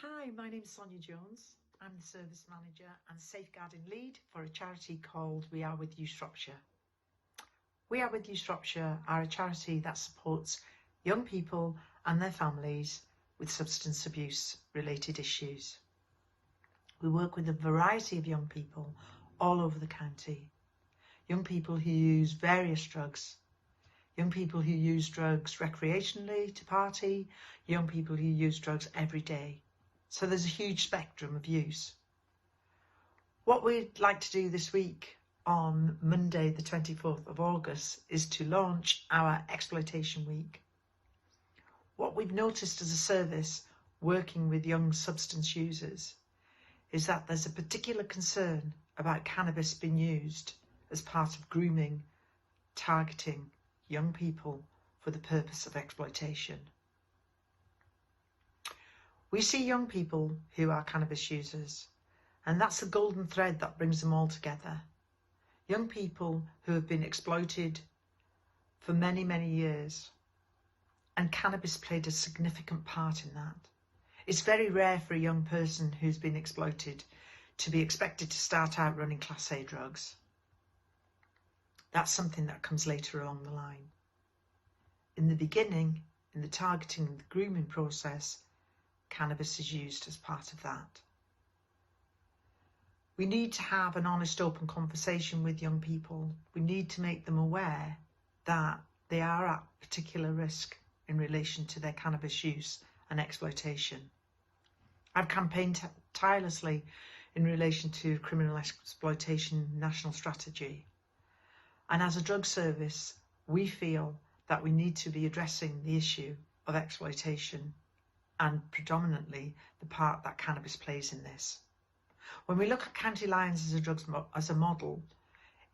Hi, my name is Sonya Jones. I'm the Service Manager and Safeguarding Lead for a charity called We Are With You Shropshire. We Are With You Shropshire are a charity that supports young people and their families with substance abuse related issues. We work with a variety of young people all over the county. Young people who use various drugs, young people who use drugs recreationally to party, young people who use drugs every day. So there's a huge spectrum of use. What we'd like to do this week on Monday the 24th of August is to launch our Exploitation Week. What we've noticed as a service working with young substance users is that there's a particular concern about cannabis being used as part of grooming, targeting young people for the purpose of exploitation. We see young people who are cannabis users, and that's the golden thread that brings them all together. Young people who have been exploited for many, many years, and cannabis played a significant part in that. It's very rare for a young person who's been exploited to be expected to start out running Class A drugs. That's something that comes later along the line. In the beginning, in the targeting and the grooming process, cannabis is used as part of that. We need to have an honest, open conversation with young people. We need to make them aware that they are at particular risk in relation to their cannabis use and exploitation. I've campaigned tirelessly in relation to criminal exploitation national strategy. And as a drug service, we feel that we need to be addressing the issue of exploitation and predominantly the part that cannabis plays in this. When we look at County Lines as a model,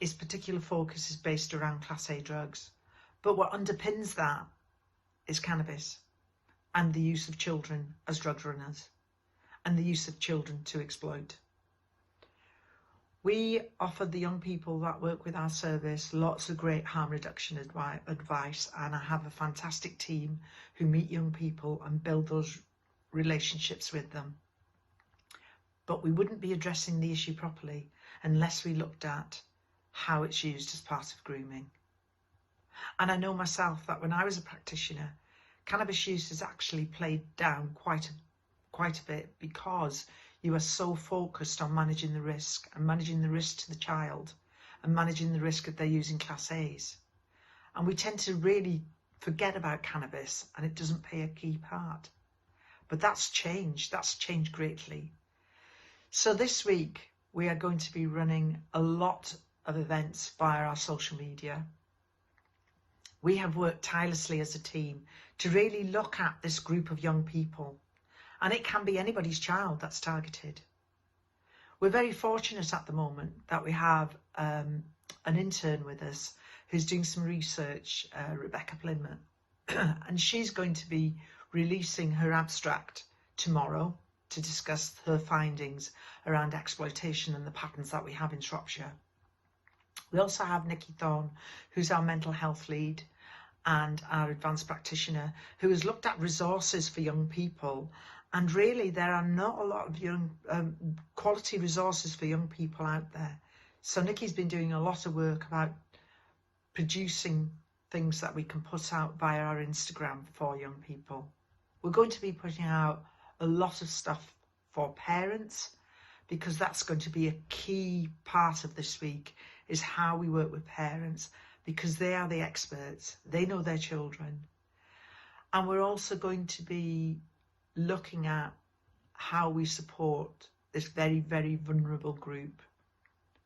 its particular focus is based around Class A drugs. But what underpins that is cannabis and the use of children as drug runners and the use of children to exploit. We offer the young people that work with our service lots of great harm reduction advice, and I have a fantastic team who meet young people and build those relationships with them. But we wouldn't be addressing the issue properly unless we looked at how it's used as part of grooming. And I know myself that when I was a practitioner, cannabis use has actually played down quite a bit because you are so focused on managing the risk and managing the risk to the child and managing the risk of they're using Class A's. And we tend to really forget about cannabis and it doesn't play a key part. But that's changed greatly. So this week we are going to be running a lot of events via our social media. We have worked tirelessly as a team to really look at this group of young people. And it can be anybody's child that's targeted. We're very fortunate at the moment that we have an intern with us who's doing some research, Rebecca Plinman, and she's going to be releasing her abstract tomorrow to discuss her findings around exploitation and the patterns that we have in Shropshire. We also have Nikki Thorne, who's our mental health lead and our advanced practitioner, who has looked at resources for young people. And really, there are not a lot of young quality resources for young people out there. So Nikki's been doing a lot of work about producing things that we can put out via our Instagram for young people. We're going to be putting out a lot of stuff for parents because that's going to be a key part of this week, is how we work with parents, because they are the experts. They know their children. And we're also going to be looking at how we support this very, very vulnerable group.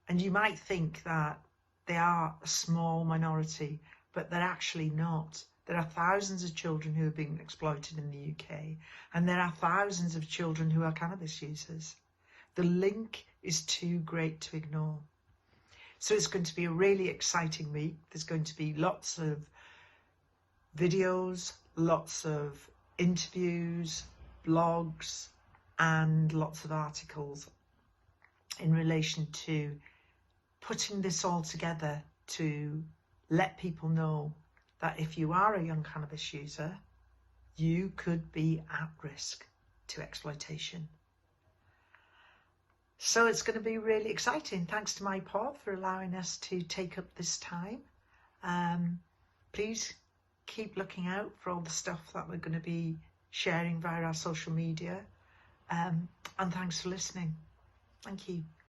And you might think that they are a small minority, but they're actually not. There are thousands of children who are being exploited in the UK, and there are thousands of children who are cannabis users. The link is too great to ignore. So it's going to be a really exciting week. There's going to be lots of videos, lots of interviews, blogs, and lots of articles in relation to putting this all together to let people know that if you are a young cannabis user, you could be at risk to exploitation. So it's going to be really exciting. Thanks to my pod for allowing us to take up this time. Please keep looking out for all the stuff that we're going to be sharing via our social media. And thanks for listening. Thank you.